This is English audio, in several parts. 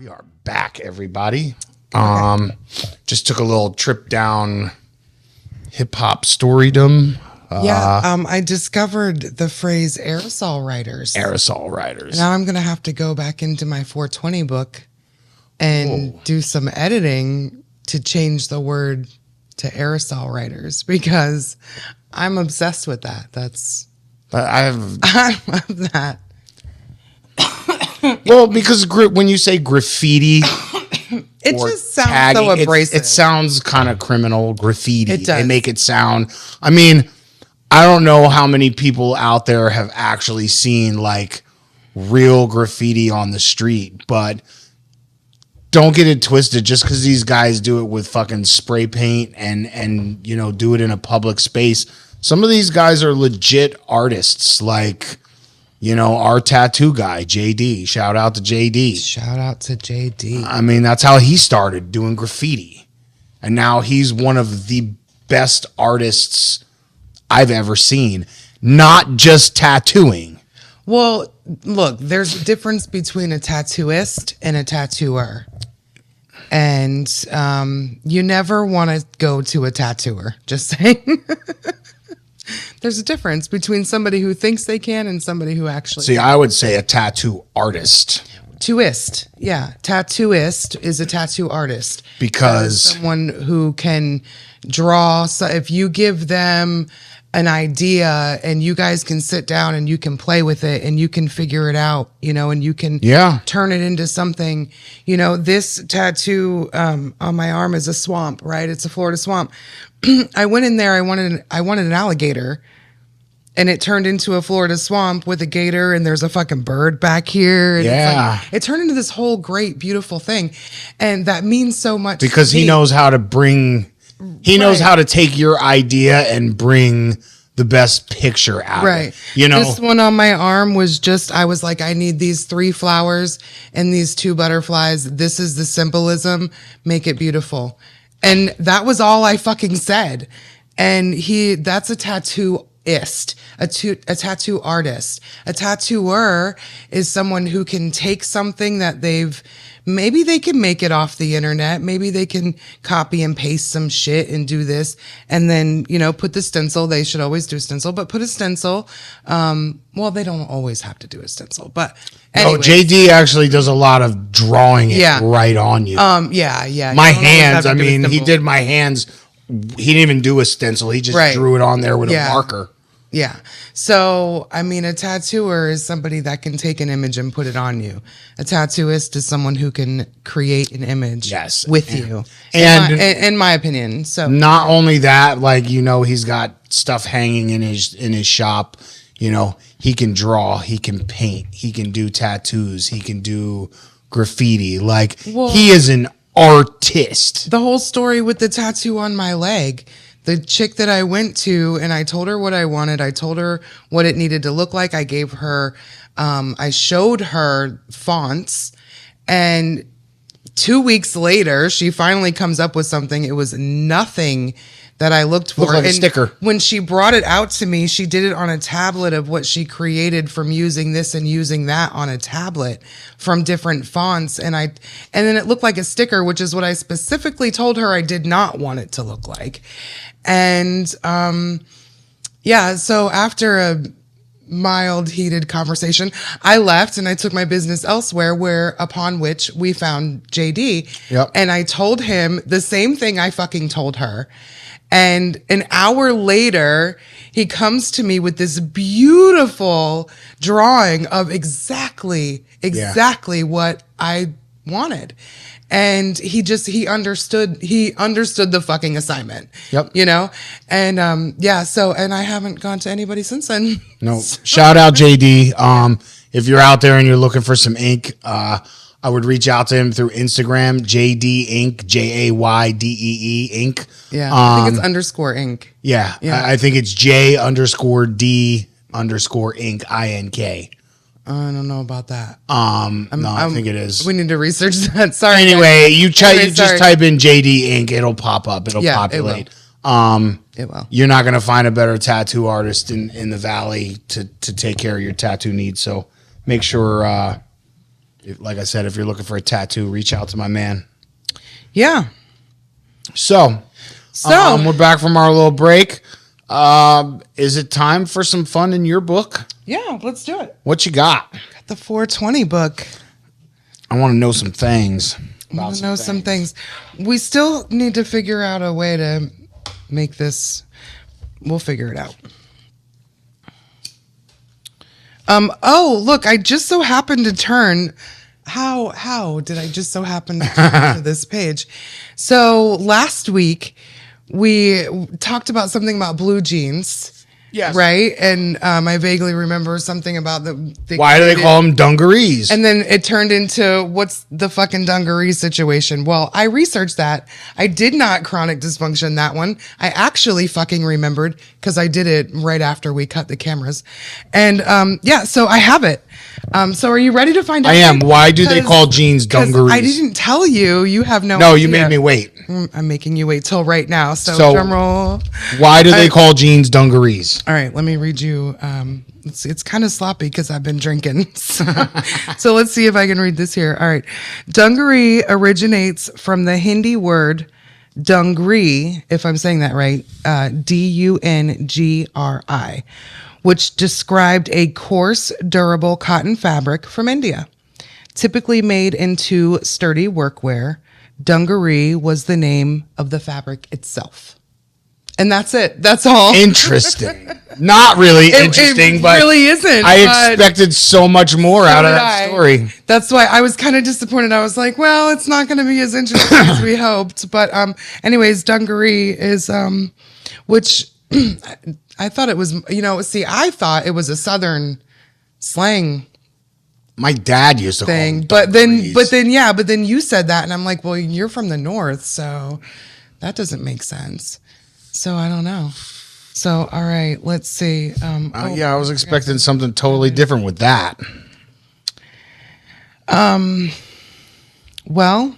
We are back, everybody. Just took a little trip down hip hop storydom. I discovered the phrase aerosol writers. Aerosol writers. Now I'm going to have to go back into my 420 book and do some editing to change the word to aerosol writers because I'm obsessed with that. I love that. Well, because when you say graffiti, it just sounds tagging, so abrasive. It sounds kind of criminal. Graffiti. It does. They make it sound. I mean, I don't know how many people out there have actually seen like real graffiti on the street, but don't get it twisted. Just because these guys do it with fucking spray paint and you know do it in a public space, some of these guys are legit artists. Like, you know, our tattoo guy, JD. Shout out to JD. Shout out to JD. I mean, that's how he started doing graffiti. And now he's one of the best artists I've ever seen. Not just tattooing. Well, look, there's a difference between a tattooist and a tattooer. And you never want to go to a tattooer, just saying. There's a difference between somebody who thinks they can and somebody who actually See, I would say a tattoo artist. Tattooist. Yeah. Tattooist is a tattoo artist. Because someone who can draw. So if you give them an idea and you guys can sit down and you can play with it and you can figure it out, you know, and you can turn it into something, you know, this tattoo on my arm is a swamp, right? It's a Florida swamp. I went in there. I wanted an alligator, and it turned into a Florida swamp with a gator, and there's a fucking bird back here. And it turned into this whole great, beautiful thing, and that means so much because he knows how to bring. He knows how to take your idea and bring the best picture out of it. You know, this one on my arm was just, I was like, I need these 3 flowers and these 2 butterflies. This is the symbolism. Make it beautiful. And that was all I fucking said. And that's a tattooist, a tattoo artist. A tattooer is someone who can take something that maybe they can make it off the internet. Maybe they can copy and paste some shit and do this. And then, you know, put the stencil. They should always do stencil, but put a stencil. Well, they don't always have to do a stencil, but anyways. No, JD actually does a lot of drawing it right on you. Yeah. My hands, I mean, he did my hands. He didn't even do a stencil. He just drew it on there with a marker. Yeah. So, I mean, a tattooer is somebody that can take an image and put it on you. A tattooist is someone who can create an image with you. And in my opinion. So not only that, like, you know, he's got stuff hanging in his shop. You know, he can draw, he can paint, he can do tattoos, he can do graffiti. Like, he is an artist. The whole story with the tattoo on my leg. The chick that I went to and I told her what I wanted. I told her what it needed to look like. I gave her, I showed her fonts, and 2 weeks later, she finally comes up with something. It was nothing that I looked for. Looked like a sticker. When she brought it out to me, she did it on a tablet of what she created from using this and using that on a tablet from different fonts. And then it looked like a sticker, which is what I specifically told her I did not want it to look like. And, so after a mild heated conversation, I left and I took my business elsewhere, upon which we found JD. Yep. And I told him the same thing I fucking told her. And an hour later, he comes to me with this beautiful drawing of exactly what I wanted. And he understood the fucking assignment. Yep. You know? And, and I haven't gone to anybody since then. No. Shout out JD. If you're out there and you're looking for some ink, I would reach out to him through Instagram, JD Ink, JAYDEE Ink. Yeah. I think it's _ink. Yeah. I think it's J_D_Ink, INK. I don't know about that. I think it is. We need to research that. Sorry. Anyway, you just type in JD Ink, it'll pop up. It'll populate. It will. You're not going to find a better tattoo artist in the Valley to take care of your tattoo needs. So make sure Like I said, if you're looking for a tattoo, reach out to my man. Yeah. So we're back from our little break. Is it time for some fun in your book? Yeah, let's do it. What you got? Got the 420 book. I want to know some things. Some things. We still need to figure out a way to make this. We'll figure it out. Oh, look, I just so happened to turn. How did I just so happen to turn to this page? So last week we talked about something about blue jeans. Yes. Right? And I vaguely remember something about the why do they call them dungarees? And then it turned into what's the fucking dungaree situation? Well, I researched that. I did not chronic dysfunction that one. I actually fucking remembered because I did it right after we cut the cameras. And so I have it. So are you ready to find out? I am. Why do they call jeans dungarees? I didn't tell you. You have no No, idea. you made me wait. I'm making you wait till right now. So drum roll. Why do they call jeans dungarees? All right, let me read you. It's kind of sloppy because I've been drinking. So let's see if I can read this here. All right. Dungaree originates from the Hindi word dungri, if I'm saying that right, Dungri, which described a coarse, durable cotton fabric from India. Typically made into sturdy workwear, dungaree was the name of the fabric itself. And that's it. That's all. Interesting. Not really interesting, it but really isn't. I expected so much more out of that story. That's why I was kind of disappointed. I was like, well, it's not going to be as interesting as we hoped. But anyways, dungaree is which I thought it was, I thought it was a Southern slang My dad used to thing. call them But then you said that and I'm like, well, you're from the North, so that doesn't make sense. So I don't know. So, all right, let's see. I was expecting something totally different with that. Well,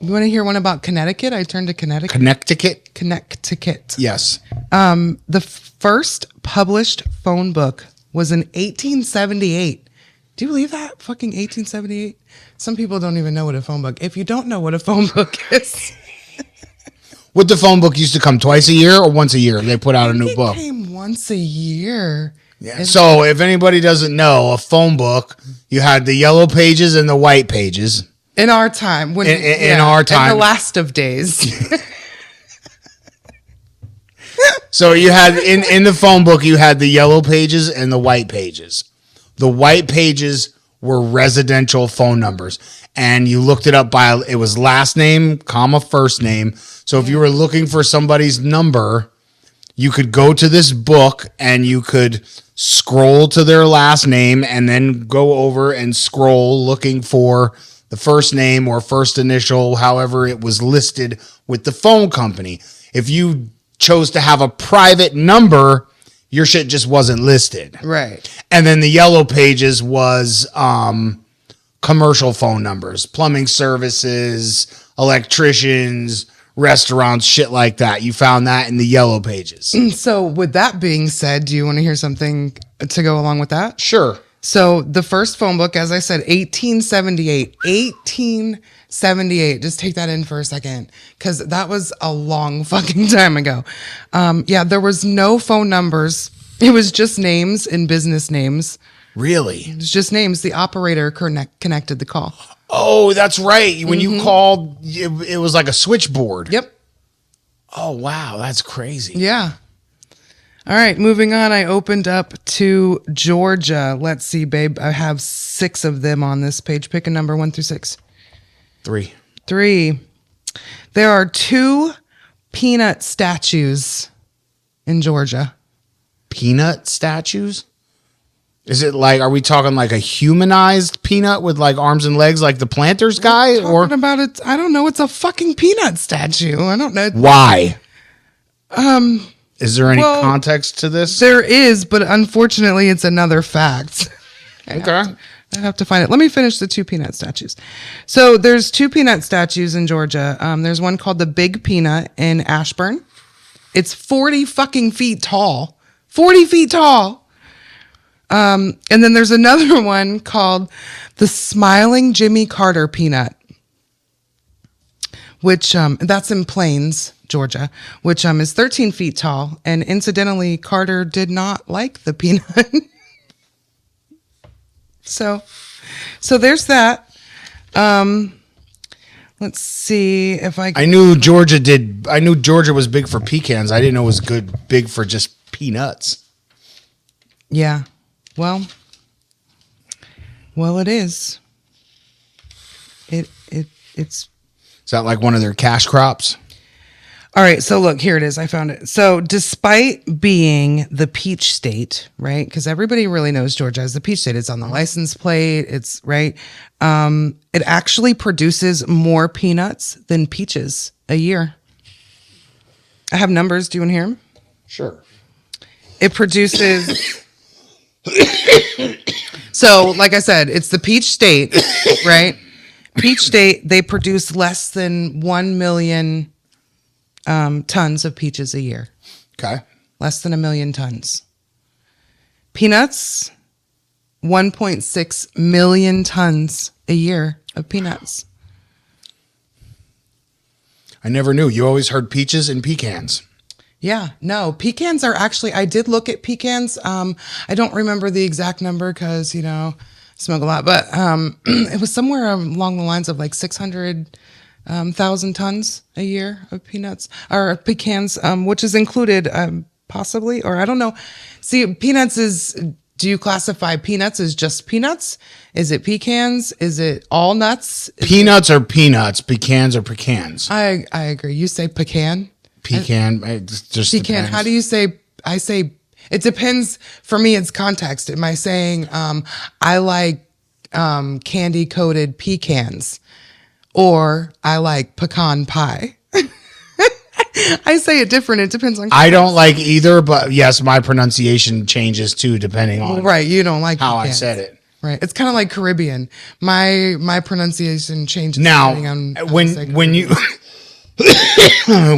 you want to hear one about Connecticut? I turned to Connecticut. Connecticut. Yes. The first published phone book was in 1878. Do you believe that? Fucking 1878? Some people don't even know what a phone book. If you don't know what a phone book is. Would the phone book used to come twice a year or once a year? They put out a new book. It came once a year. Yeah. So if anybody doesn't know, a phone book, you had the yellow pages and the white pages. In our time. In our time. In the last of days. So you had in the phone book, you had the yellow pages and the white pages. The white pages were residential phone numbers. And you looked it up by, it was last name, comma, first name. So if you were looking for somebody's number, you could go to this book and you could scroll to their last name and then go over and scroll looking for the first name or first initial, however it was listed with the phone company. If you chose to have a private number, your shit just wasn't listed. Right. And then the yellow pages was commercial phone numbers, plumbing services, electricians, restaurants, shit like that. You found that in the yellow pages. So with that being said, do you want to hear something to go along with that? Sure. So the first phone book, as I said, 1878. 1878. Just take that in for a second, because that was a long fucking time ago. There was no phone numbers. It was just names and business names. Really? It was just names. The operator connected the call. Oh, that's right. When you called, it was like a switchboard. Yep. Oh, wow. That's crazy. Yeah. All right, moving on. I opened up to Georgia. Let's see, babe. I have 6 of them on this page. Pick a number 1 through 6. 3. 3. There are 2 peanut statues in Georgia. Peanut statues? Is it like, are we talking like a humanized peanut with like arms and legs like the Planters guy? Or Talking about it, I don't know. It's a fucking peanut statue. I don't know. Why? Is there any context to this? There is, but unfortunately, it's another fact. Okay. I have to find it. Let me finish the 2 peanut statues. So there's 2 peanut statues in Georgia. There's one called the Big Peanut in Ashburn. It's 40 fucking feet tall. 40 feet tall. And then there's another one called the Smiling Jimmy Carter peanut, which that's in Plains, Georgia, which is 13 feet tall. And incidentally, Carter did not like the peanut. So there's that. Let's see if I knew Georgia was big for pecans. I didn't know it was big for just peanuts. Yeah. Well, it is. It's. Is that like one of their cash crops? All right, so look, here it is. I found it. So despite being the peach state, right? Because everybody really knows Georgia as the peach state. It's on the license plate. It's right. It actually produces more peanuts than peaches a year. I have numbers. Do you want to hear them? Sure. It produces. So, like I said, it's the peach state, right? Peach state, they produce less than 1 million tons of peaches a year. Okay. Less than 1 million tons. Peanuts, 1.6 million tons a year of peanuts. I never knew. You always heard peaches and pecans. Yeah, no, pecans are actually, I did look at pecans. I don't remember the exact number because, smoke a lot, but it was somewhere along the lines of like 600,000 tons a year of peanuts or pecans, which is included possibly, or I don't know. See, do you classify peanuts as just peanuts? Is it pecans? Is it all nuts? Peanuts are peanuts. Pecans are pecans. I agree. You say pecan? Pecan. It just pecan. depends. How do you say? I say it depends. For me, it's context. Am I saying I like candy coated pecans, or I like pecan pie? I say it different. It depends on context. I don't like either, but yes, my pronunciation changes too depending on right. You don't like how pecans. I said it. Right. It's kind of like Caribbean. My pronunciation changes now depending on when you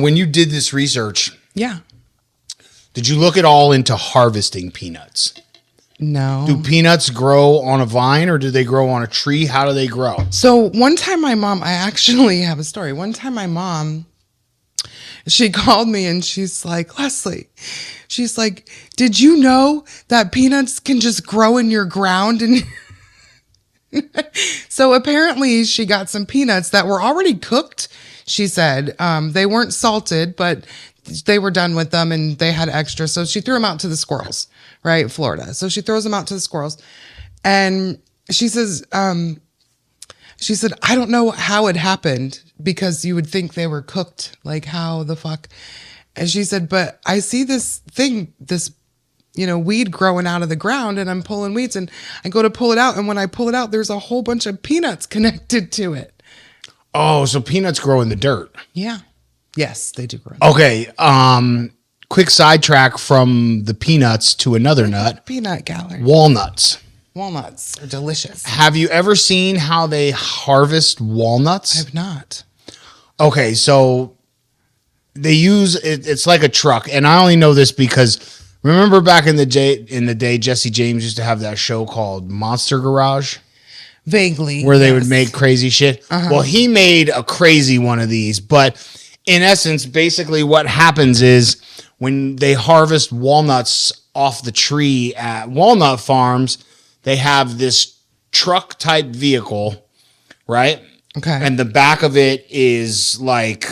when you did this research. Yeah. Did you look at all into harvesting peanuts? No. Do peanuts grow on a vine or do they grow on a tree? How do they grow? So one time I actually have a story. One time my mom, she called me and she's like, Leslie, she's like, did you know that peanuts can just grow in your ground? And so apparently she got some peanuts that were already cooked. She said they weren't salted, but they were done with them and they had extra. So she threw them out to the squirrels, right? Florida. So she throws them out to the squirrels. And she says, I don't know how it happened because you would think they were cooked. Like how the fuck? And she said, but I see this thing, weed growing out of the ground and I'm pulling weeds and I go to pull it out. And when I pull it out, there's a whole bunch of peanuts connected to it. Oh, so peanuts grow in the dirt. Yeah. Yes, they do grow. Okay. Quick sidetrack from the peanuts to another nut. Peanut gallery. Walnuts. Walnuts are delicious. Have you ever seen how they harvest walnuts? I've not. Okay, so they use it, it's like a truck, and I only know this because remember back in the day, Jesse James used to have that show called Monster Garage. Vaguely. Where they would make crazy shit. Uh-huh. Well, he made a crazy one of these, but in essence, basically what happens is when they harvest walnuts off the tree at walnut farms, they have this truck type vehicle, right? Okay. And the back of it is like,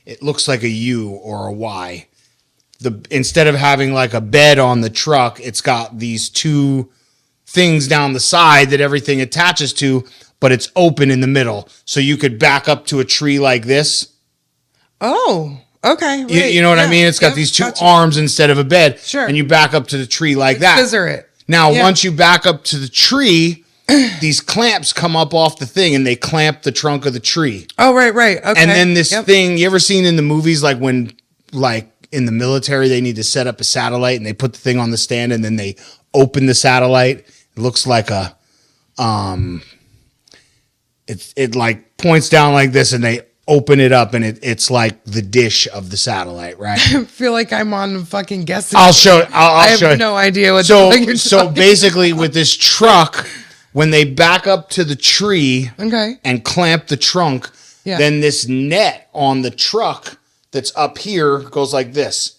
it looks like a U or a Y. Instead of having like a bed on the truck, it's got these two things down the side that everything attaches to, but it's open in the middle. So you could back up to a tree like this. Oh, okay. Right. You know what I mean? It's got these two arms instead of a bed. Sure. And you back up to the tree like that. Scissor it. Now, once you back up to the tree, these clamps come up off the thing and they clamp the trunk of the tree. Oh, right. Okay. And then this thing, you ever seen in the movies, like when, like in the military, they need to set up a satellite and they put the thing on the stand and then they open the satellite. It looks like it like points down like this and they open it up and it's like the dish of the satellite, right? I feel like I'm on a fucking guessing. I'll show. I I'll show. have no idea what. So basically, with this truck, when they back up to the tree, okay, and clamp the trunk, then this net on the truck that's up here goes like this.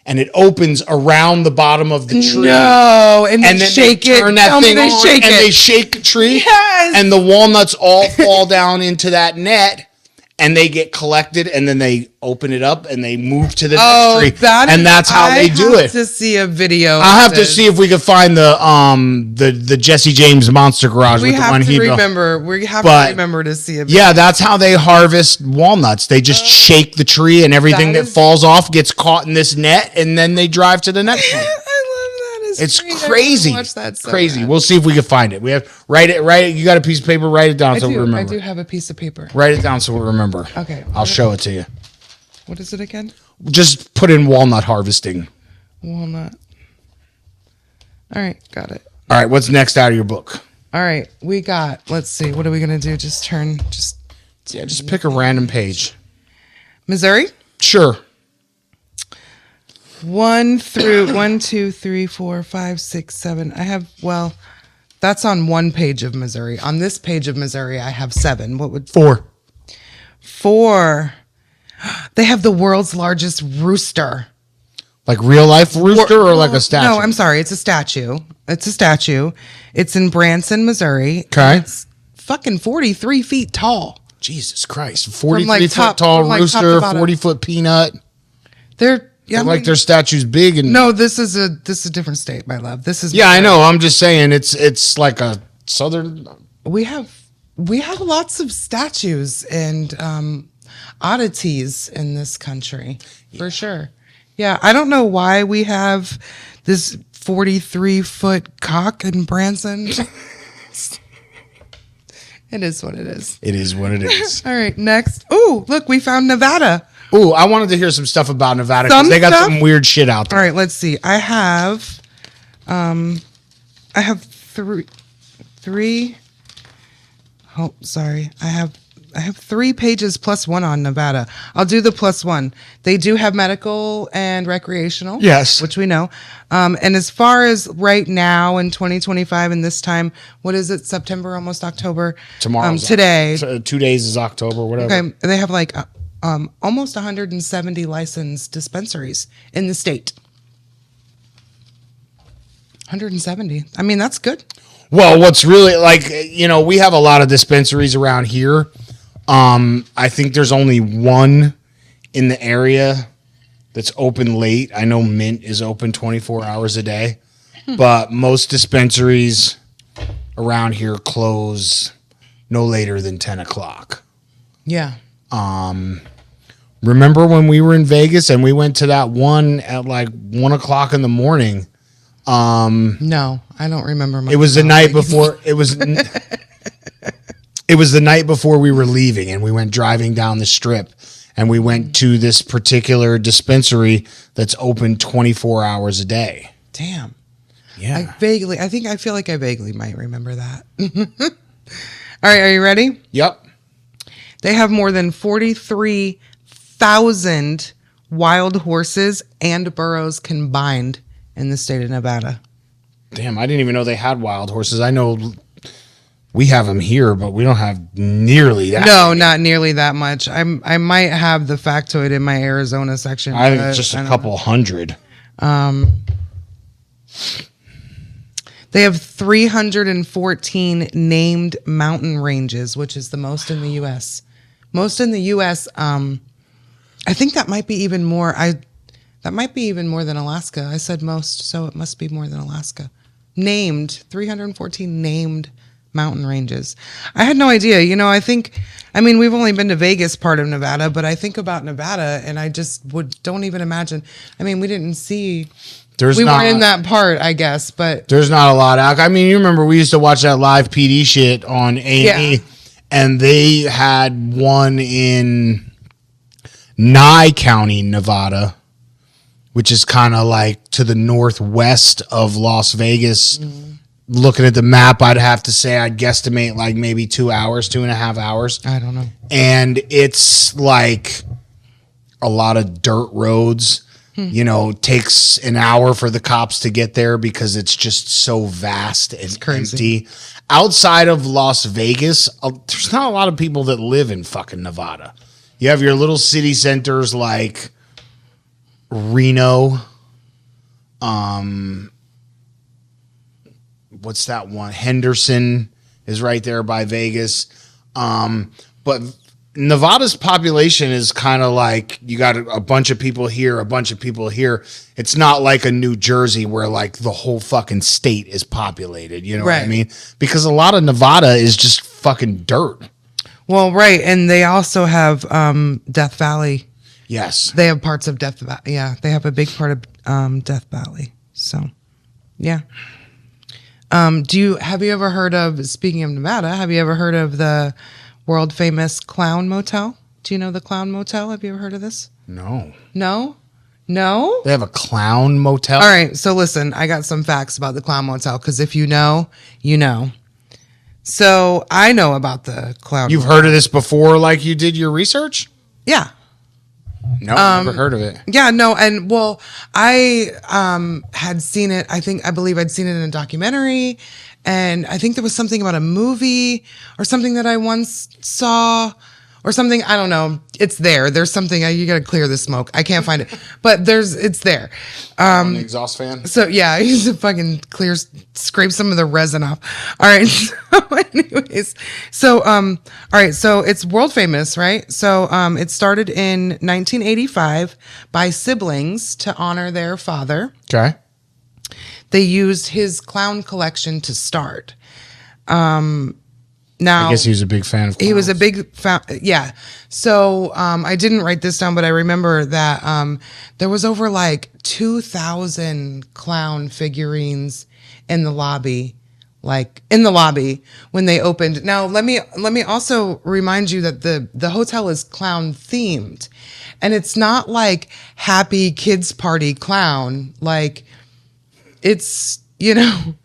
And it opens around the bottom of the tree. No, and then shake it. Turn that thing on, and they shake the tree. Yes. And the walnuts all fall down into that net, and they get collected, and then they open it up and they move to the next tree. And that's how they do it. I have to see a video. I'll have to see if we can find the Jesse James Monster Garage with the one he built. We have to remember to see a video. Yeah, that's how they harvest walnuts. They just shake the tree, and everything that falls off gets caught in this net, and then they drive to the next one. It's crazy. Crazy. We'll see if we can find it. We have write it. You got a piece of paper? Write it down so we remember. I do have a piece of paper. Write it down so we remember. Okay. I'll show it to you. What is it again? Just put in walnut harvesting. Walnut. All right, got it. All right, what's next out of your book? All right, we got. Let's see. What are we gonna do? Just pick a random page. Missouri. Sure. 1 through 1, 2, 3, 4, 5, 6, 7. I have, well, that's on one page of Missouri. On this page of Missouri, I have 7. What would 4? 4. They have the world's largest rooster. Like real life rooster or like a statue? No, I'm sorry. It's a statue. It's a statue. It's in Branson, Missouri. Okay. It's fucking 43 feet tall. Jesus Christ. 43 foot tall rooster, 40-foot peanut. Their statue's big and no. This is a different state, my love. This is I know. I'm just saying it's like a southern. We have lots of statues and oddities in this country for sure. Yeah, I don't know why we have this 43-foot cock in Branson. It is what it is. It is what it is. All right, next. Oh, look, we found Nevada. Ooh, I wanted to hear some stuff about Nevada because they got some weird shit out there. All right, let's see. I have three. Oh, sorry. I have 3 pages plus 1 on Nevada. I'll do the plus 1. They do have medical and recreational. Yes. Which we know. And as far as right now in 2025 and this time, what is it? September, almost October. Tomorrow. Today. 2 days is October, whatever. Okay. They have like almost 170 licensed dispensaries in the state. 170. I mean, that's good. Well, what's really we have a lot of dispensaries around here. I think there's only one in the area that's open late. I know Mint is open 24 hours a day, but most dispensaries around here close no later than 10 o'clock. Yeah. Remember when we were in Vegas and we went to that one at like 1 o'clock in the morning? No, I don't remember. It was the night before. It was the night before we were leaving, and we went driving down the strip, and we went to this particular dispensary that's open 24 hours a day. Damn. Yeah. I feel like I vaguely might remember that. All right, are you ready? Yep. They have more than 43,000 wild horses and burros combined in the state of Nevada. Damn, I didn't even know they had wild horses. I know we have them here, but we don't have nearly that. No, not nearly that much. I might have the factoid in my Arizona section. I think it's just a couple hundred. They have 314 named mountain ranges, which is the most in the U.S. Most in the U.S. I think that might be even more. That might be even more than Alaska. I said most, so it must be more than Alaska. Named 314 named mountain ranges. I had no idea. We've only been to Vegas part of Nevada, but I think about Nevada and I just don't even imagine. I mean, we didn't see. We weren't in that part, I guess, but there's not a lot out. I mean, you remember we used to watch that live PD shit on A&E, and they had one in Nye County, Nevada, which is kind of like to the northwest of Las Vegas, looking at the map, I'd have to say I'd guesstimate like maybe 2 hours, 2.5 hours. I don't know. And it's like a lot of dirt roads. You know, takes an hour for the cops to get there because it's just so vast and empty. Outside of Las Vegas, there's not a lot of people that live in fucking Nevada. You have your little city centers like Reno. What's that one? Henderson is right there by Vegas. But Nevada's population is kind of like you got a bunch of people here, a bunch of people here. It's not like a New Jersey where like the whole fucking state is populated. You know what I mean? Because a lot of Nevada is just fucking dirt. Well, right. And they also have Death Valley. Yes. They have parts of Death Valley. Yeah. They have a big part of Death Valley. So, yeah. Have you ever heard of, speaking of Nevada, have you ever heard of the world famous Clown Motel? Do you know the Clown Motel? Have you ever heard of this? No. No? No? They have a clown motel? All right. So listen, I got some facts about the Clown Motel because if you know, you know. So I know about the Clown You've Motel. heard of this before like you did your research? Yeah. No, never heard of it. Yeah, no, and well, I had seen it. I believe I'd seen it in a documentary, and I think there was something about a movie or something that I once saw or something. I don't know. It's there. There's something. You got to clear the smoke. I can't find it, but it's there. I'm an exhaust fan. So yeah, I used to fucking scrape some of the resin off. All right. So anyways, all right. So it's world famous, right? So it started in 1985 by siblings to honor their father. Okay. They used his clown collection to start. Now, I guess he was a big fan of clowns. He was a big fan. Yeah. So I didn't write this down, but I remember that there was over like 2,000 clown figurines in the lobby, when they opened. Now, let me also remind you that the hotel is clown themed, and it's not like happy kids party clown. Like it's, you know.